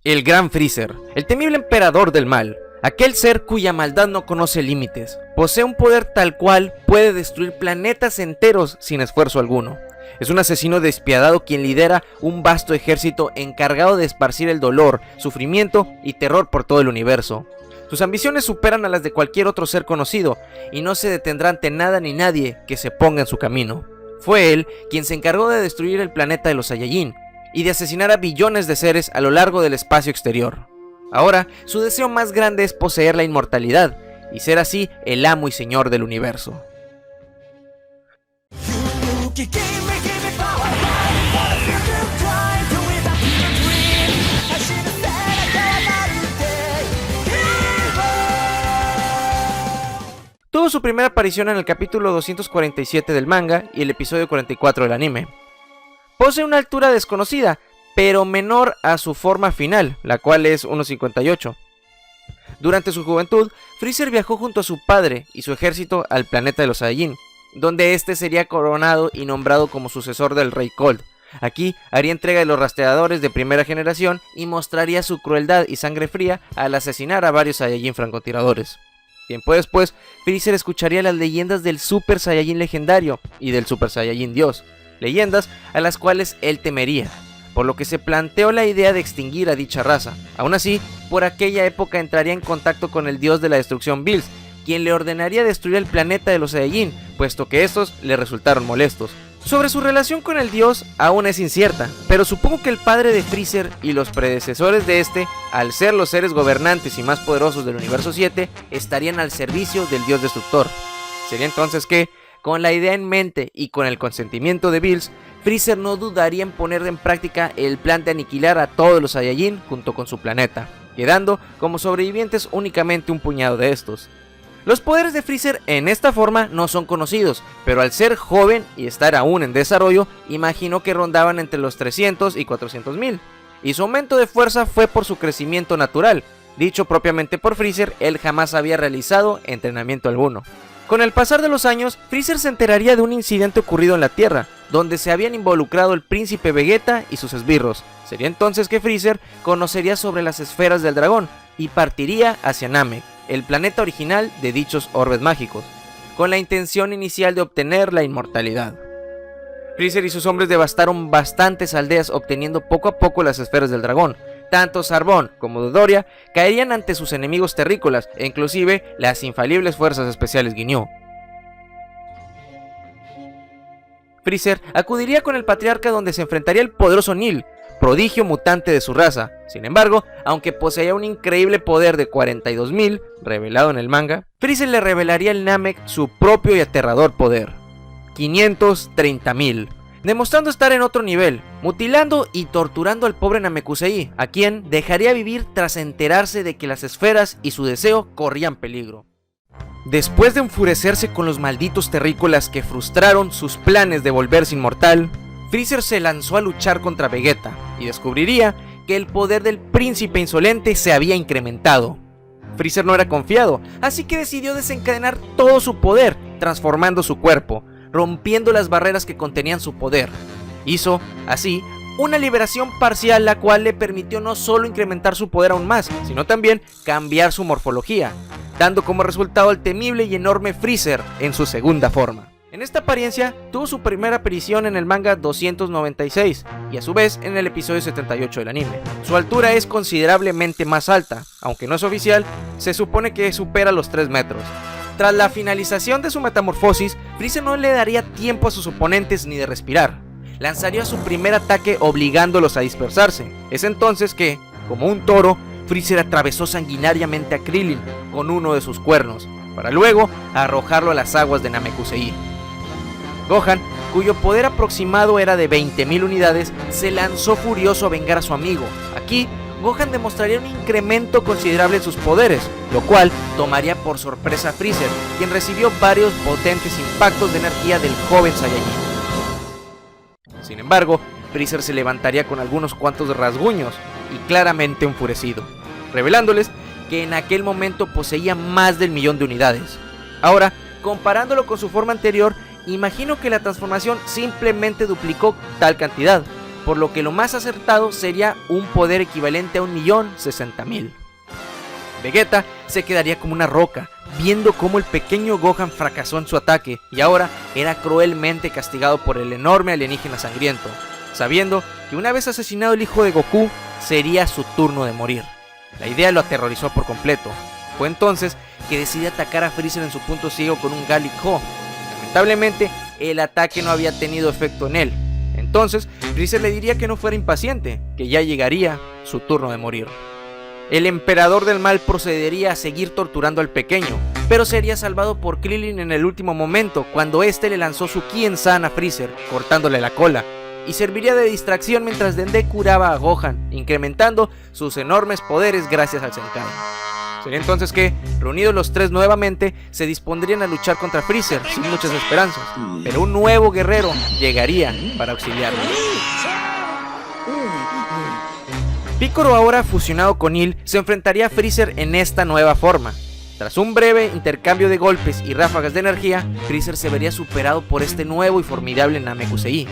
El Gran Freezer, el temible emperador del mal, aquel ser cuya maldad no conoce límites, posee un poder tal cual puede destruir planetas enteros sin esfuerzo alguno. Es un asesino despiadado quien lidera un vasto ejército encargado de esparcir el dolor, sufrimiento y terror por todo el universo. Sus ambiciones superan a las de cualquier otro ser conocido y no se detendrá ante nada ni nadie que se ponga en su camino. Fue él quien se encargó de destruir el planeta de los Saiyajin y de asesinar a billones de seres a lo largo del espacio exterior. Ahora, su deseo más grande es poseer la inmortalidad y ser así el amo y señor del universo. Tuvo su primera aparición en el capítulo 247 del manga y el episodio 44 del anime. Posee una altura desconocida, pero menor a su forma final, la cual es 1,58. Durante su juventud, Freezer viajó junto a su padre y su ejército al planeta de los Saiyajin, donde este sería coronado y nombrado como sucesor del Rey Cold. Aquí haría entrega de los rastreadores de primera generación y mostraría su crueldad y sangre fría al asesinar a varios Saiyajin francotiradores. Tiempo después, Freezer escucharía las leyendas del Super Saiyajin legendario y del Super Saiyajin Dios, leyendas a las cuales él temería, por lo que se planteó la idea de extinguir a dicha raza. Aún así, por aquella época entraría en contacto con el dios de la destrucción Bills, quien le ordenaría destruir el planeta de los Saiyajin, puesto que estos le resultaron molestos. Sobre su relación con el dios aún es incierta, pero supongo que el padre de Freezer y los predecesores de este, al ser los seres gobernantes y más poderosos del universo 7, estarían al servicio del dios destructor. Sería entonces que, con la idea en mente y con el consentimiento de Bills, Freezer no dudaría en poner en práctica el plan de aniquilar a todos los Saiyajin junto con su planeta, quedando como sobrevivientes únicamente un puñado de estos. Los poderes de Freezer en esta forma no son conocidos, pero al ser joven y estar aún en desarrollo, imagino que rondaban entre los 300 y 400.000, y su aumento de fuerza fue por su crecimiento natural. Dicho propiamente por Freezer, él jamás había realizado entrenamiento alguno. Con el pasar de los años, Freezer se enteraría de un incidente ocurrido en la Tierra, donde se habían involucrado el príncipe Vegeta y sus esbirros. Sería entonces que Freezer conocería sobre las esferas del dragón y partiría hacia Namek, el planeta original de dichos orbes mágicos, con la intención inicial de obtener la inmortalidad. Freezer y sus hombres devastaron bastantes aldeas obteniendo poco a poco las esferas del dragón. Tanto Zarbon como Dodoria caerían ante sus enemigos terrícolas e inclusive las infalibles fuerzas especiales Ginyu. Freezer acudiría con el patriarca donde se enfrentaría el poderoso Nil, prodigio mutante de su raza. Sin embargo, aunque poseía un increíble poder de 42.000, revelado en el manga, Freezer le revelaría al Namek su propio y aterrador poder, 530.000, demostrando estar en otro nivel, mutilando y torturando al pobre Namekusei, a quien dejaría vivir tras enterarse de que las esferas y su deseo corrían peligro. Después de enfurecerse con los malditos terrícolas que frustraron sus planes de volverse inmortal, Freezer se lanzó a luchar contra Vegeta y descubriría que el poder del príncipe insolente se había incrementado. Freezer no era confiado, así que decidió desencadenar todo su poder, transformando su cuerpo, rompiendo las barreras que contenían su poder. Hizo, así, una liberación parcial, la cual le permitió no solo incrementar su poder aún más, sino también cambiar su morfología, dando como resultado el temible y enorme Freezer en su segunda forma. En esta apariencia tuvo su primera aparición en el manga 296 y a su vez en el episodio 78 del anime. Su altura es considerablemente más alta, aunque no es oficial, se supone que supera los 3 metros. Tras la finalización de su metamorfosis, Freezer no le daría tiempo a sus oponentes ni de respirar. Lanzaría su primer ataque obligándolos a dispersarse. Es entonces que, como un toro, Freezer atravesó sanguinariamente a Krillin con uno de sus cuernos, para luego arrojarlo a las aguas de Namekusei. Gohan, cuyo poder aproximado era de 20.000 unidades, se lanzó furioso a vengar a su amigo. Aquí, Gohan demostraría un incremento considerable en sus poderes, lo cual tomaría por sorpresa a Freezer, quien recibió varios potentes impactos de energía del joven Saiyajin. Sin embargo, Freezer se levantaría con algunos cuantos rasguños y claramente enfurecido, revelándoles que en aquel momento poseía más del 1.000.000 de unidades. Ahora, comparándolo con su forma anterior, imagino que la transformación simplemente duplicó tal cantidad, por lo que lo más acertado sería un poder equivalente a 1.060.000. Vegeta se quedaría como una roca, viendo cómo el pequeño Gohan fracasó en su ataque y ahora era cruelmente castigado por el enorme alienígena sangriento, sabiendo que una vez asesinado el hijo de Goku, sería su turno de morir. La idea lo aterrorizó por completo. Fue entonces que decidió atacar a Freezer en su punto ciego con un Garlic Ho. Lamentablemente, el ataque no había tenido efecto en él. Entonces, Freezer le diría que no fuera impaciente, que ya llegaría su turno de morir. El emperador del mal procedería a seguir torturando al pequeño, pero sería salvado por Krillin en el último momento, cuando este le lanzó su Ki en San a Freezer, cortándole la cola, y serviría de distracción mientras Dende curaba a Gohan, incrementando sus enormes poderes gracias al Zenkai. Sería entonces que, reunidos los tres nuevamente, se dispondrían a luchar contra Freezer sin muchas esperanzas, pero un nuevo guerrero llegaría para auxiliarlos. Piccolo, ahora fusionado con Ill, se enfrentaría a Freezer en esta nueva forma. Tras un breve intercambio de golpes y ráfagas de energía, Freezer se vería superado por este nuevo y formidable Namekusei.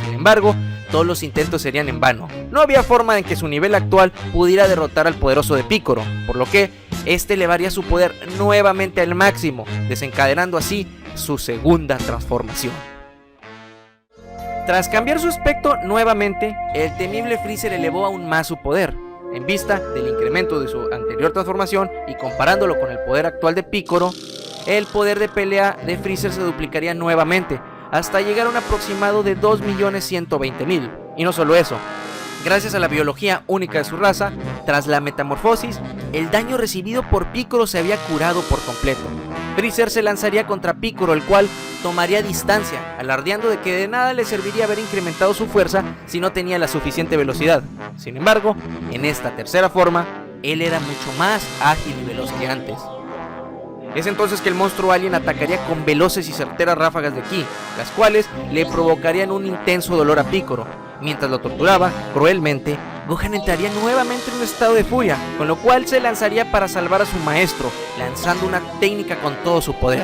Sin embargo, todos los intentos serían en vano. No había forma en que su nivel actual pudiera derrotar al poderoso de Piccolo, por lo que este elevaría su poder nuevamente al máximo, desencadenando así su segunda transformación. Tras cambiar su aspecto nuevamente, el temible Freezer elevó aún más su poder. En vista del incremento de su anterior transformación y comparándolo con el poder actual de Piccolo, el poder de pelea de Freezer se duplicaría nuevamente, hasta llegar a un aproximado de 2.120.000. Y no solo eso, gracias a la biología única de su raza, tras la metamorfosis, el daño recibido por Piccolo se había curado por completo. Freezer se lanzaría contra Piccolo, el cual tomaría distancia, alardeando de que de nada le serviría haber incrementado su fuerza si no tenía la suficiente velocidad. Sin embargo, en esta tercera forma, él era mucho más ágil y veloz que antes. Es entonces que el monstruo alien atacaría con veloces y certeras ráfagas de ki, las cuales le provocarían un intenso dolor a Piccolo. Mientras lo torturaba cruelmente, Gohan entraría nuevamente en un estado de furia, con lo cual se lanzaría para salvar a su maestro, lanzando una técnica con todo su poder.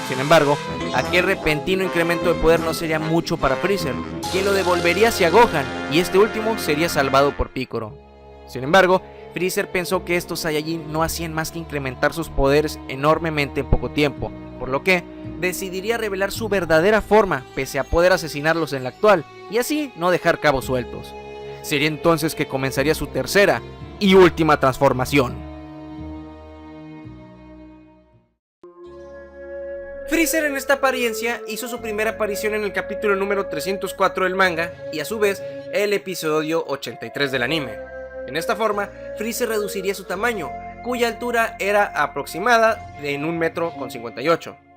Sin embargo, aquel repentino incremento de poder no sería mucho para Freezer, quien lo devolvería hacia Gohan, y este último sería salvado por Piccolo. Sin embargo, Freezer pensó que estos Saiyajin no hacían más que incrementar sus poderes enormemente en poco tiempo, por lo que decidiría revelar su verdadera forma, pese a poder asesinarlos en la actual, y así no dejar cabos sueltos. Sería entonces que comenzaría su tercera y última transformación. Freezer en esta apariencia hizo su primera aparición en el capítulo número 304 del manga y a su vez el episodio 83 del anime. En esta forma, Freezer reduciría su tamaño, cuya altura era aproximada en 1,58 m.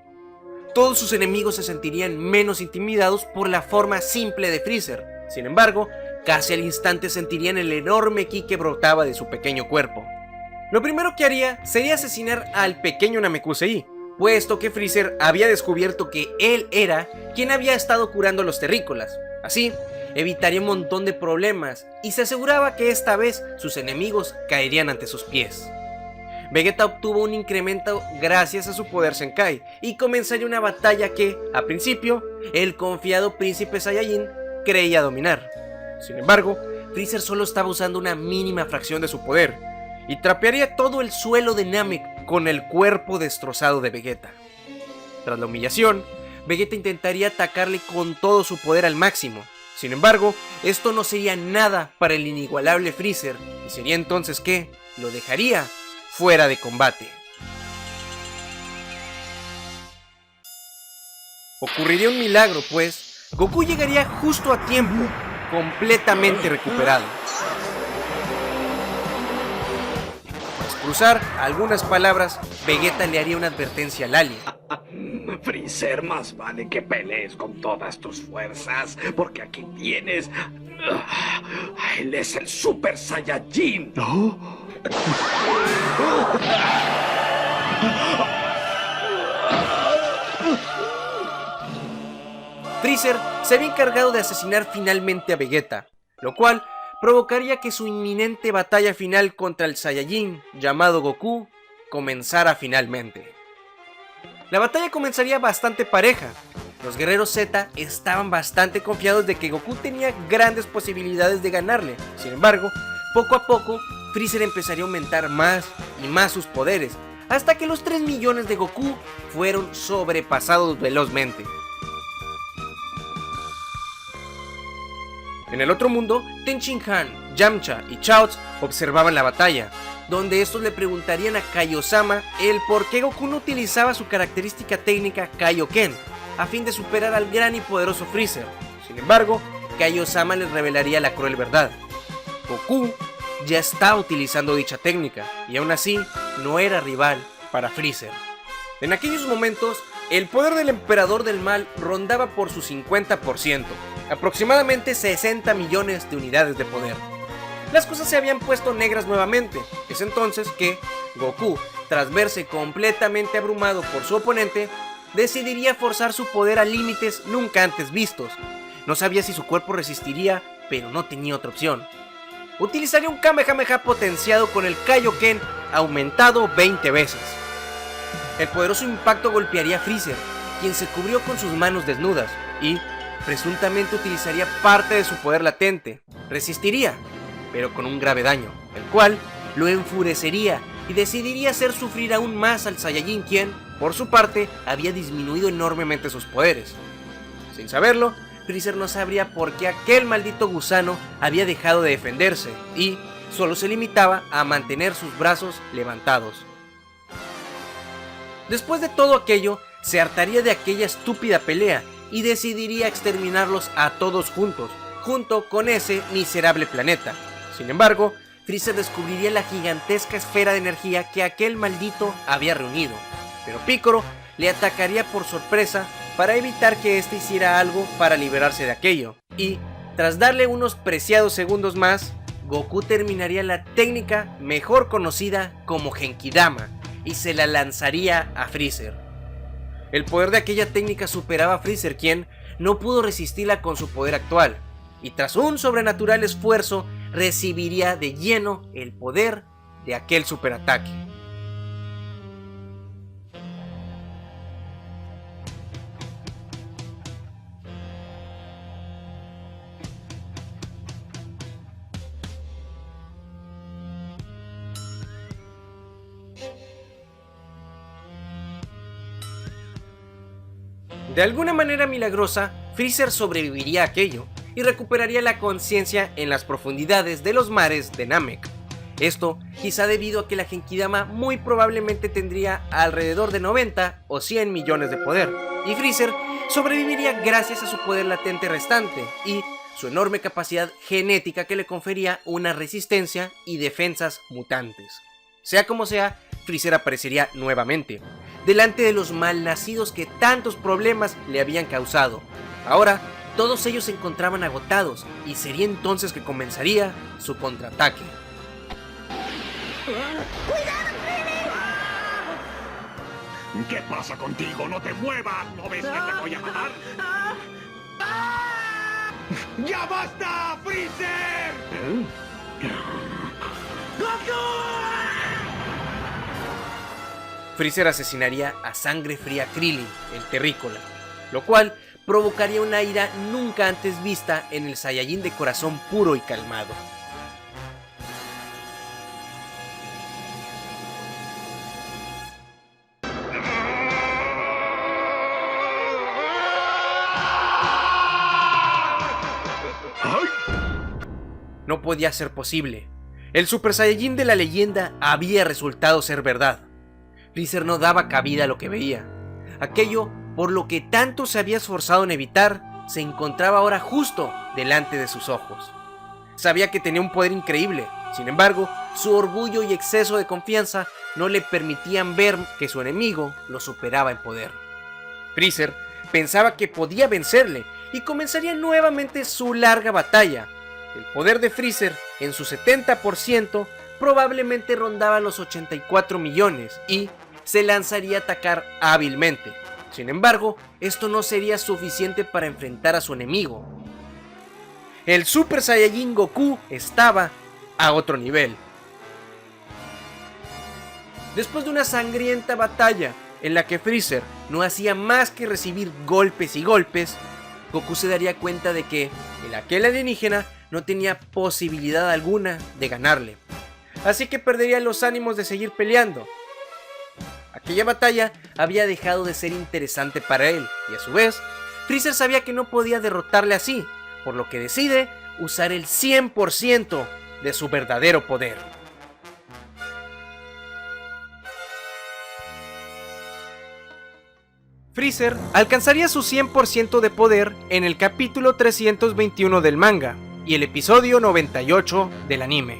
Todos sus enemigos se sentirían menos intimidados por la forma simple de Freezer. Sin embargo, casi al instante sentirían el enorme ki que brotaba de su pequeño cuerpo. Lo primero que haría sería asesinar al pequeño Namekusei, puesto que Freezer había descubierto que él era quien había estado curando a los terrícolas. Así, evitaría un montón de problemas y se aseguraba que esta vez sus enemigos caerían ante sus pies. Vegeta obtuvo un incremento gracias a su poder Zenkai y comenzaría una batalla que, a principio, el confiado príncipe Saiyajin creía dominar. Sin embargo, Freezer solo estaba usando una mínima fracción de su poder y trapearía todo el suelo de Namek con el cuerpo destrozado de Vegeta. Tras la humillación, Vegeta intentaría atacarle con todo su poder al máximo. Sin embargo, esto no sería nada para el inigualable Freezer y sería entonces que lo dejaría fuera de combate. Ocurriría un milagro, pues Goku llegaría justo a tiempo, completamente recuperado. Tras cruzar algunas palabras, Vegeta le haría una advertencia al alien. Freezer, más vale que pelees con todas tus fuerzas, porque aquí tienes... Él es el Super Saiyajin. ¿No? Freezer se había encargado de asesinar finalmente a Vegeta, lo cual provocaría que su inminente batalla final contra el Saiyajin llamado Goku comenzara finalmente. La batalla comenzaría bastante pareja. Los guerreros Z estaban bastante confiados de que Goku tenía grandes posibilidades de ganarle. Sin embargo, poco a poco, Freezer empezaría a aumentar más y más sus poderes, hasta que los 3 millones de Goku fueron sobrepasados velozmente. En el otro mundo, Ten Shin Han, Yamcha y Chaozu observaban la batalla, donde estos le preguntarían a Kaiosama el por qué Goku no utilizaba su característica técnica Kaioken a fin de superar al gran y poderoso Freezer. Sin embargo, Kaiosama les revelaría la cruel verdad: Goku ya estaba utilizando dicha técnica y aún así no era rival para Freezer. En aquellos momentos, el poder del Emperador del Mal rondaba por su 50%, aproximadamente 60 millones de unidades de poder. Las cosas se habían puesto negras nuevamente. Es entonces que Goku, tras verse completamente abrumado por su oponente, decidiría forzar su poder a límites nunca antes vistos. No sabía si su cuerpo resistiría, pero no tenía otra opción. Utilizaría un Kamehameha potenciado con el Kaioken aumentado 20 veces. El poderoso impacto golpearía a Freezer, quien se cubrió con sus manos desnudas y presuntamente utilizaría parte de su poder latente. Resistiría, pero con un grave daño, el cual lo enfurecería y decidiría hacer sufrir aún más al Saiyajin, quien, por su parte, había disminuido enormemente sus poderes. Sin saberlo, Freezer no sabría por qué aquel maldito gusano había dejado de defenderse y solo se limitaba a mantener sus brazos levantados. Después de todo aquello, se hartaría de aquella estúpida pelea y decidiría exterminarlos a todos juntos, junto con ese miserable planeta. Sin embargo, Freezer descubriría la gigantesca esfera de energía que aquel maldito había reunido, pero Piccolo le atacaría por sorpresa para evitar que éste hiciera algo para liberarse de aquello, y tras darle unos preciados segundos más, Goku terminaría la técnica mejor conocida como Genkidama y se la lanzaría a Freezer. El poder de aquella técnica superaba a Freezer, quien no pudo resistirla con su poder actual, y tras un sobrenatural esfuerzo recibiría de lleno el poder de aquel superataque. De alguna manera milagrosa, Freezer sobreviviría a aquello y recuperaría la conciencia en las profundidades de los mares de Namek. Esto quizá debido a que la Genkidama muy probablemente tendría alrededor de 90 o 100 millones de poder, y Freezer sobreviviría gracias a su poder latente restante y su enorme capacidad genética que le confería una resistencia y defensas mutantes. Sea como sea, Freezer aparecería nuevamente, delante de los malnacidos que tantos problemas le habían causado. Ahora, todos ellos se encontraban agotados, y sería entonces que comenzaría su contraataque. ¿Qué pasa contigo? ¡No te muevas! ¿No ves que te voy a matar? ¡Ya basta, Freezer! Freezer asesinaría a sangre fría Krillin, el terrícola, lo cual provocaría una ira nunca antes vista en el Saiyajin de corazón puro y calmado. No podía ser posible. El Super Saiyajin de la leyenda había resultado ser verdad. Freezer no daba cabida a lo que veía. Aquello por lo que tanto se había esforzado en evitar, se encontraba ahora justo delante de sus ojos. Sabía que tenía un poder increíble, sin embargo, su orgullo y exceso de confianza no le permitían ver que su enemigo lo superaba en poder. Freezer pensaba que podía vencerle y comenzaría nuevamente su larga batalla. El poder de Freezer, en su 70%, probablemente rondaba los 84 millones y se lanzaría a atacar hábilmente. Sin embargo, esto no sería suficiente para enfrentar a su enemigo. El Super Saiyajin Goku estaba a otro nivel. Después de una sangrienta batalla en la que Freezer no hacía más que recibir golpes y golpes, Goku se daría cuenta de que aquel alienígena no tenía posibilidad alguna de ganarle. Así que perdería los ánimos de seguir peleando. Aquella batalla había dejado de ser interesante para él, y a su vez, Freezer sabía que no podía derrotarle así, por lo que decide usar el 100% de su verdadero poder. Freezer alcanzaría su 100% de poder en el capítulo 321 del manga y el episodio 98 del anime.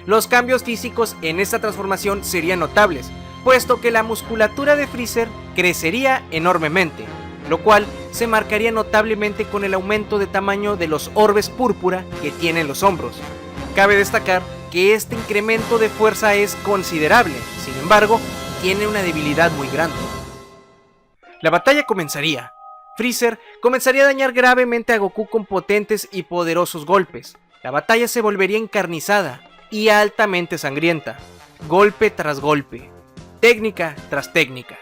Los cambios físicos en esta transformación serían notables, puesto que la musculatura de Freezer crecería enormemente, lo cual se marcaría notablemente con el aumento de tamaño de los orbes púrpura que tiene en los hombros. Cabe destacar que este incremento de fuerza es considerable, sin embargo, tiene una debilidad muy grande. La batalla comenzaría. Freezer comenzaría a dañar gravemente a Goku con potentes y poderosos golpes. La batalla se volvería encarnizada y altamente sangrienta, golpe tras golpe, técnica tras técnica.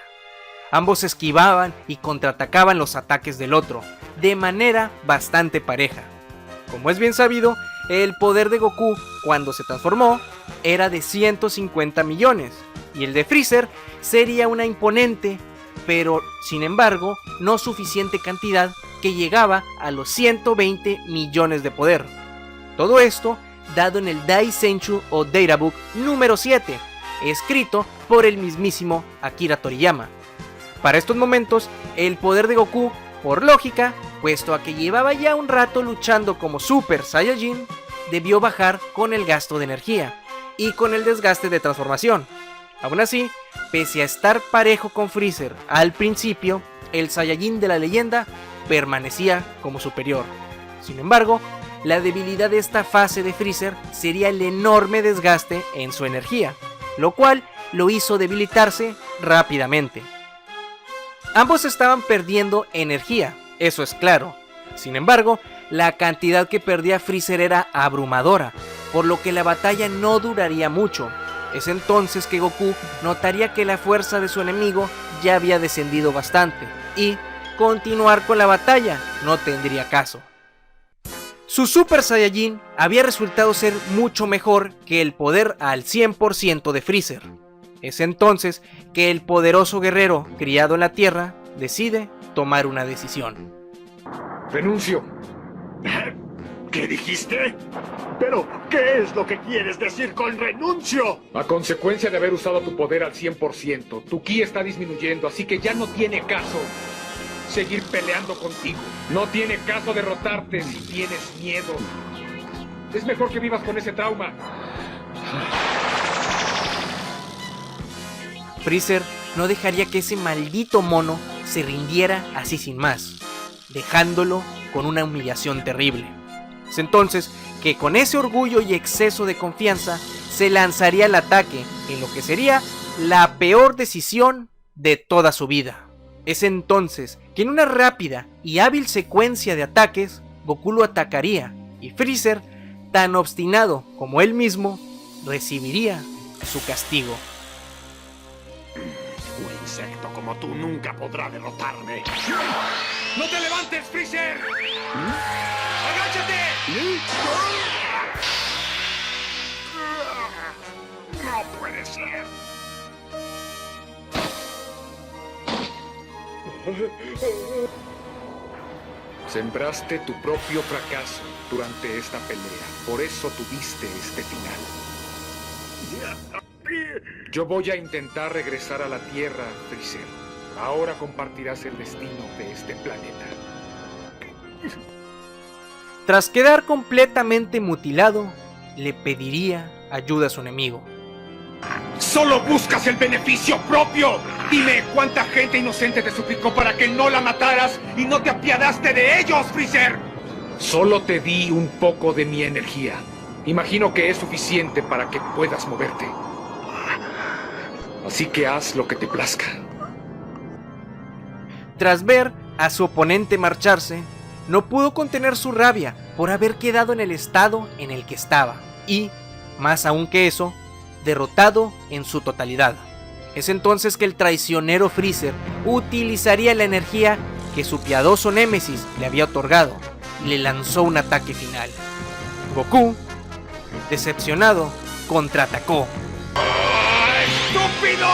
Ambos esquivaban y contraatacaban los ataques del otro, de manera bastante pareja. Como es bien sabido, el poder de Goku, cuando se transformó, era de 150 millones, y el de Freezer sería una imponente, pero sin embargo no suficiente cantidad, que llegaba a los 120 millones de poder. Todo esto dado en el Dai Senchu o Databook número 7, escrito por el mismísimo Akira Toriyama. Para estos momentos, el poder de Goku, por lógica, puesto a que llevaba ya un rato luchando como Super Saiyajin, debió bajar con el gasto de energía y con el desgaste de transformación. Aún así, pese a estar parejo con Freezer al principio, el Saiyajin de la leyenda permanecía como superior. Sin embargo, la debilidad de esta fase de Freezer sería el enorme desgaste en su energía, lo cual lo hizo debilitarse rápidamente. Ambos estaban perdiendo energía, eso es claro. Sin embargo, la cantidad que perdía Freezer era abrumadora, por lo que la batalla no duraría mucho. Es entonces que Goku notaría que la fuerza de su enemigo ya había descendido bastante, y continuar con la batalla no tendría caso. Su Super Saiyajin había resultado ser mucho mejor que el poder al 100% de Freezer. Es entonces que el poderoso guerrero criado en la Tierra decide tomar una decisión. Renuncio. ¿Qué dijiste? ¿Pero qué es lo que quieres decir con renuncio? A consecuencia de haber usado tu poder al 100%, tu ki está disminuyendo, así que ya no tiene caso seguir peleando contigo. No tiene caso derrotarte si tienes miedo. Es mejor que vivas con ese trauma. Freezer no dejaría que ese maldito mono se rindiera así sin más, dejándolo con una humillación terrible. Es entonces que con ese orgullo y exceso de confianza se lanzaría al ataque en lo que sería la peor decisión de toda su vida. Es entonces que en una rápida y hábil secuencia de ataques, Goku lo atacaría y Freezer, tan obstinado como él mismo, recibiría su castigo. Un insecto como tú nunca podrá derrotarme. ¡No te levantes, Freezer! ¡Agáchate! No puede ser. Sembraste tu propio fracaso durante esta pelea. Por eso tuviste este final. Yo voy a intentar regresar a la Tierra, Freezer. Ahora compartirás el destino de este planeta. Tras quedar completamente mutilado, le pediría ayuda a su enemigo. ¡Solo buscas el beneficio propio! Dime cuánta gente inocente te suplicó para que no la mataras y no te apiadaste de ellos, Freezer. Solo te di un poco de mi energía. Imagino que es suficiente para que puedas moverte. Así que haz lo que te plazca. Tras ver a su oponente marcharse, no pudo contener su rabia por haber quedado en el estado en el que estaba y, más aún que eso, derrotado en su totalidad. Es entonces que el traicionero Freezer utilizaría la energía que su piadoso némesis le había otorgado y le lanzó un ataque final. Goku, decepcionado, contraatacó. ¡Estúpido!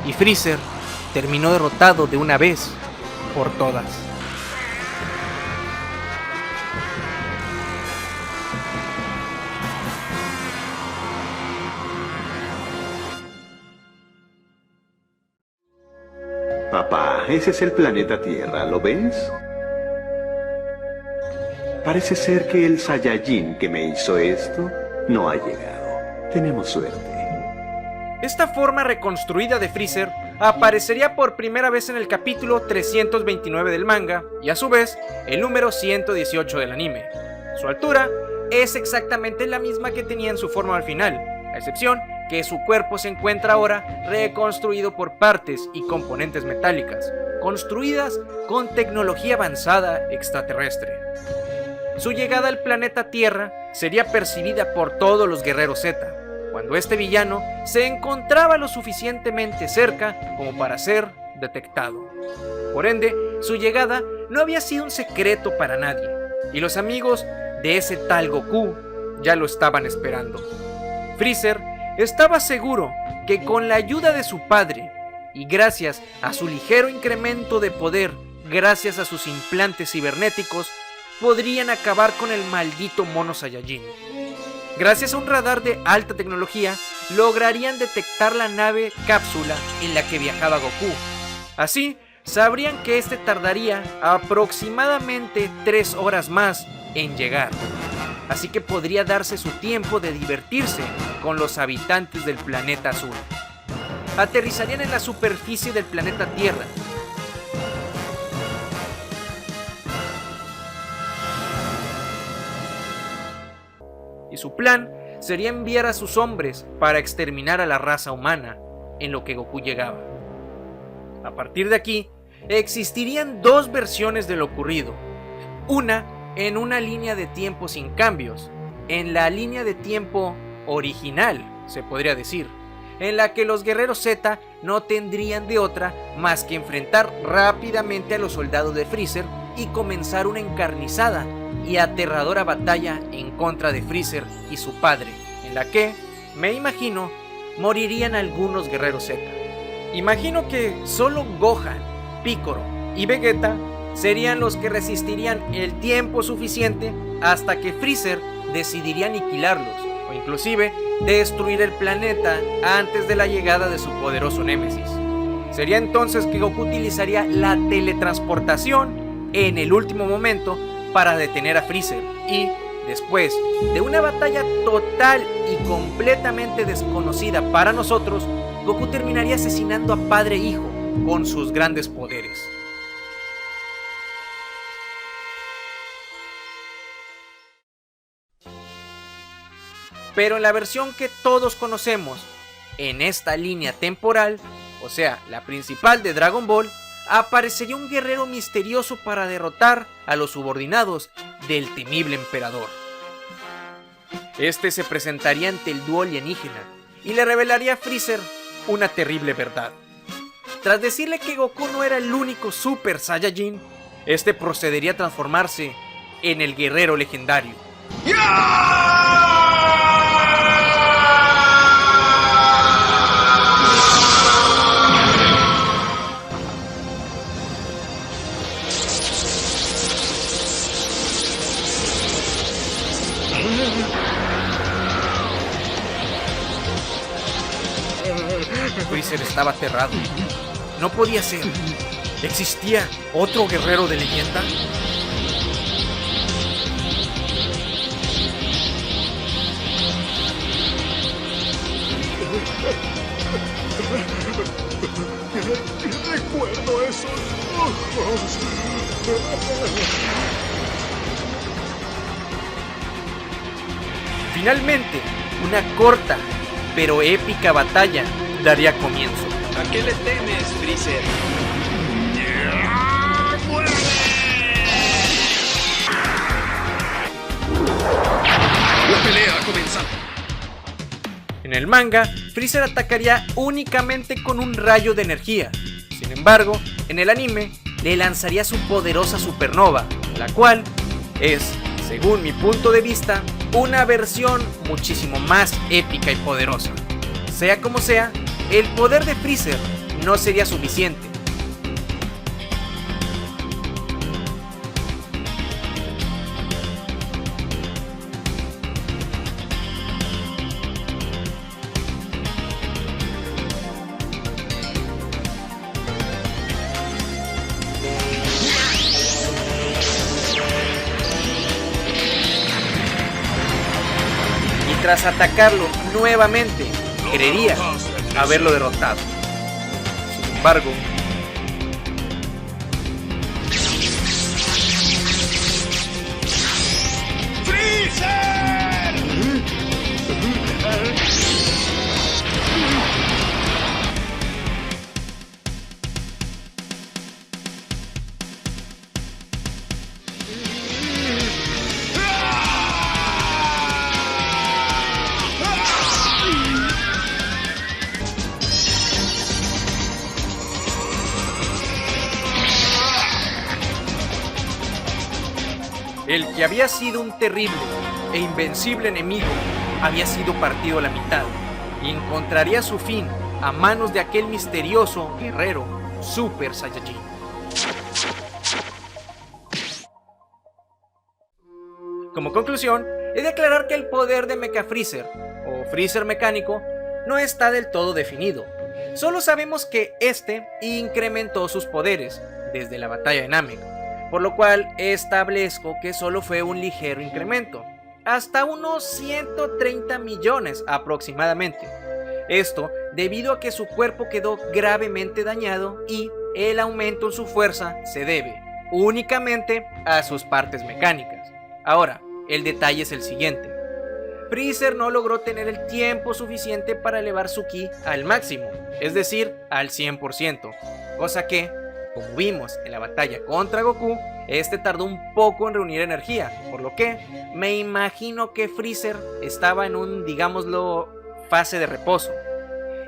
Y Freezer terminó derrotado de una vez por todas. Papá, ese es el planeta Tierra, ¿lo ves? Parece ser que el Saiyajin que me hizo esto no ha llegado. Tenemos suerte. Esta forma reconstruida de Freezer aparecería por primera vez en el capítulo 329 del manga y a su vez el número 118 del anime. Su altura es exactamente la misma que tenía en su forma al final, a excepción que su cuerpo se encuentra ahora reconstruido por partes y componentes metálicas, construidas con tecnología avanzada extraterrestre. Su llegada al planeta Tierra sería percibida por todos los guerreros Z, cuando este villano se encontraba lo suficientemente cerca como para ser detectado. Por ende, su llegada no había sido un secreto para nadie, y los amigos de ese tal Goku ya lo estaban esperando. Freezer estaba seguro que con la ayuda de su padre, y gracias a su ligero incremento de poder, gracias a sus implantes cibernéticos, podrían acabar con el maldito mono Saiyajin. Gracias a un radar de alta tecnología, lograrían detectar la nave cápsula en la que viajaba Goku. Así, sabrían que este tardaría aproximadamente 3 horas más en llegar. Así que podría darse su tiempo de divertirse con los habitantes del planeta azul. Aterrizarían en la superficie del planeta Tierra. Y su plan sería enviar a sus hombres para exterminar a la raza humana en lo que Goku llegaba. A partir de aquí, existirían 2 versiones de lo ocurrido. Una en una línea de tiempo sin cambios, en la línea de tiempo original, se podría decir, en la que los guerreros Z no tendrían de otra más que enfrentar rápidamente a los soldados de Freezer y comenzar una encarnizada y aterradora batalla en contra de Freezer y su padre, en la que, me imagino, morirían algunos guerreros Z. Imagino que solo Gohan, Piccolo y Vegeta serían los que resistirían el tiempo suficiente hasta que Freezer decidiría aniquilarlos, o inclusive destruir el planeta antes de la llegada de su poderoso némesis. Sería entonces que Goku utilizaría la teletransportación en el último momento para detener a Freezer y, después de una batalla total y completamente desconocida para nosotros, Goku terminaría asesinando a padre e hijo con sus grandes poderes. Pero en la versión que todos conocemos, en esta línea temporal, o sea, la principal de Dragon Ball, aparecería un guerrero misterioso para derrotar a los subordinados del temible emperador. Este se presentaría ante el dúo alienígena y le revelaría a Freezer una terrible verdad. Tras decirle que Goku no era el único Super Saiyajin, este procedería a transformarse en el guerrero legendario. Freezer estaba aterrado. No podía ser. ¿Existía otro guerrero de leyenda? Recuerdo esos ojos. Finalmente, una corta pero épica batalla daría comienzo. ¿A qué le temes, Freezer? La pelea ha comenzado. En el manga, Freezer atacaría únicamente con un rayo de energía. Sin embargo, en el anime, le lanzaría su poderosa supernova, la cual es, según mi punto de vista, una versión muchísimo más épica y poderosa. Sea como sea, el poder de Freezer no sería suficiente. Tras atacarlo nuevamente, creería haberlo derrotado. Sin embargo, el que había sido un terrible e invencible enemigo había sido partido a la mitad y encontraría su fin a manos de aquel misterioso guerrero Super Saiyajin. Como conclusión, he de aclarar que el poder de Mecha Freezer, o Freezer mecánico, no está del todo definido. Solo sabemos que este incrementó sus poderes desde la batalla de Namek, por lo cual establezco que solo fue un ligero incremento, hasta unos 130 millones aproximadamente. Esto debido a que su cuerpo quedó gravemente dañado y el aumento en su fuerza se debe únicamente a sus partes mecánicas. Ahora, el detalle es el siguiente. Freezer no logró tener el tiempo suficiente para elevar su ki al máximo, es decir, al 100%, cosa que, como vimos en la batalla contra Goku, este tardó un poco en reunir energía, por lo que me imagino que Freezer estaba en un, digámoslo, fase de reposo.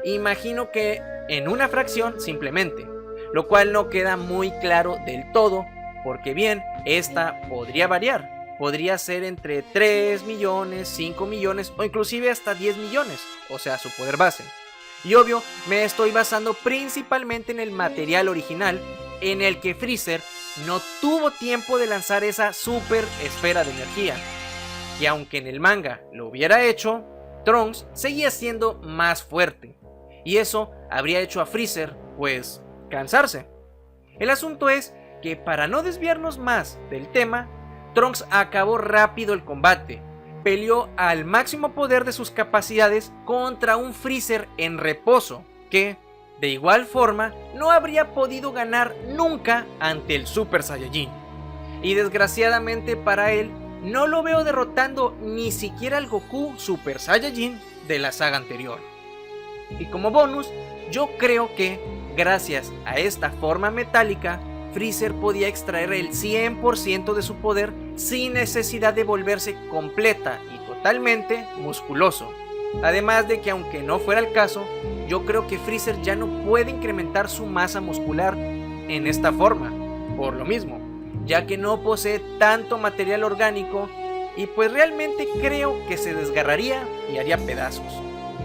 Imagino que en una fracción simplemente, lo cual no queda muy claro del todo, porque bien, esta podría variar. Podría ser entre 3 millones, 5 millones o inclusive hasta 10 millones, o sea, su poder base. Y obvio, me estoy basando principalmente en el material original, en el que Freezer no tuvo tiempo de lanzar esa super esfera de energía, que aunque en el manga lo hubiera hecho, Trunks seguía siendo más fuerte, y eso habría hecho a Freezer, pues, cansarse. El asunto es que para no desviarnos más del tema, Trunks acabó rápido el combate, peleó al máximo poder de sus capacidades contra un Freezer en reposo, que, de igual forma, no habría podido ganar nunca ante el Super Saiyajin. Y desgraciadamente para él, no lo veo derrotando ni siquiera al Goku Super Saiyajin de la saga anterior. Y como bonus, yo creo que, gracias a esta forma metálica, Freezer podía extraer el 100% de su poder sin necesidad de volverse completa y totalmente musculoso. Además de que, aunque no fuera el caso, yo creo que Freezer ya no puede incrementar su masa muscular en esta forma, por lo mismo, ya que no posee tanto material orgánico y pues realmente creo que se desgarraría y haría pedazos.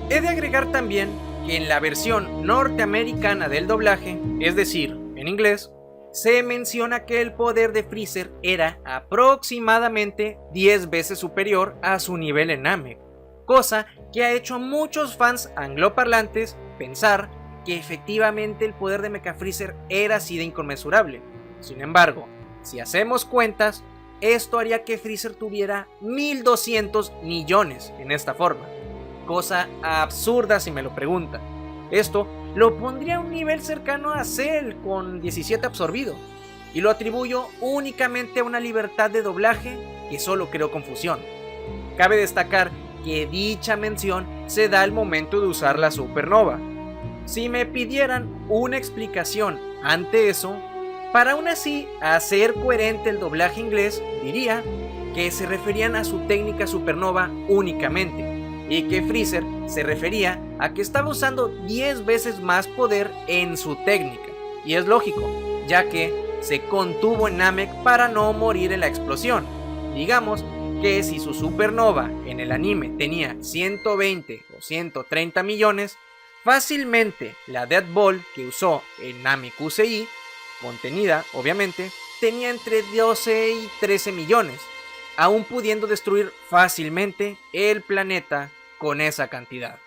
He de agregar también que en la versión norteamericana del doblaje, es decir, en inglés, se menciona que el poder de Freezer era aproximadamente 10 veces superior a su nivel en Namek, cosa que ha hecho a muchos fans angloparlantes pensar que efectivamente el poder de Mecha Freezer era así de inconmensurable. Sin embargo, si hacemos cuentas, esto haría que Freezer tuviera 1200 millones en esta forma, cosa absurda si me lo preguntan. Esto lo pondría a un nivel cercano a Cell con 17 absorbido, y lo atribuyo únicamente a una libertad de doblaje que solo creó confusión. Cabe destacar que dicha mención se da al momento de usar la supernova. Si me pidieran una explicación ante eso, para aún así hacer coherente el doblaje inglés, diría que se referían a su técnica supernova únicamente, y que Freezer se refería a que estaba usando 10 veces más poder en su técnica. Y es lógico, ya que se contuvo en Namek para no morir en la explosión. Digamos que si su supernova en el anime tenía 120 o 130 millones, fácilmente la Death Ball que usó en Namekusei, contenida obviamente, tenía entre 12 y 13 millones, aún pudiendo destruir fácilmente el planeta con esa cantidad.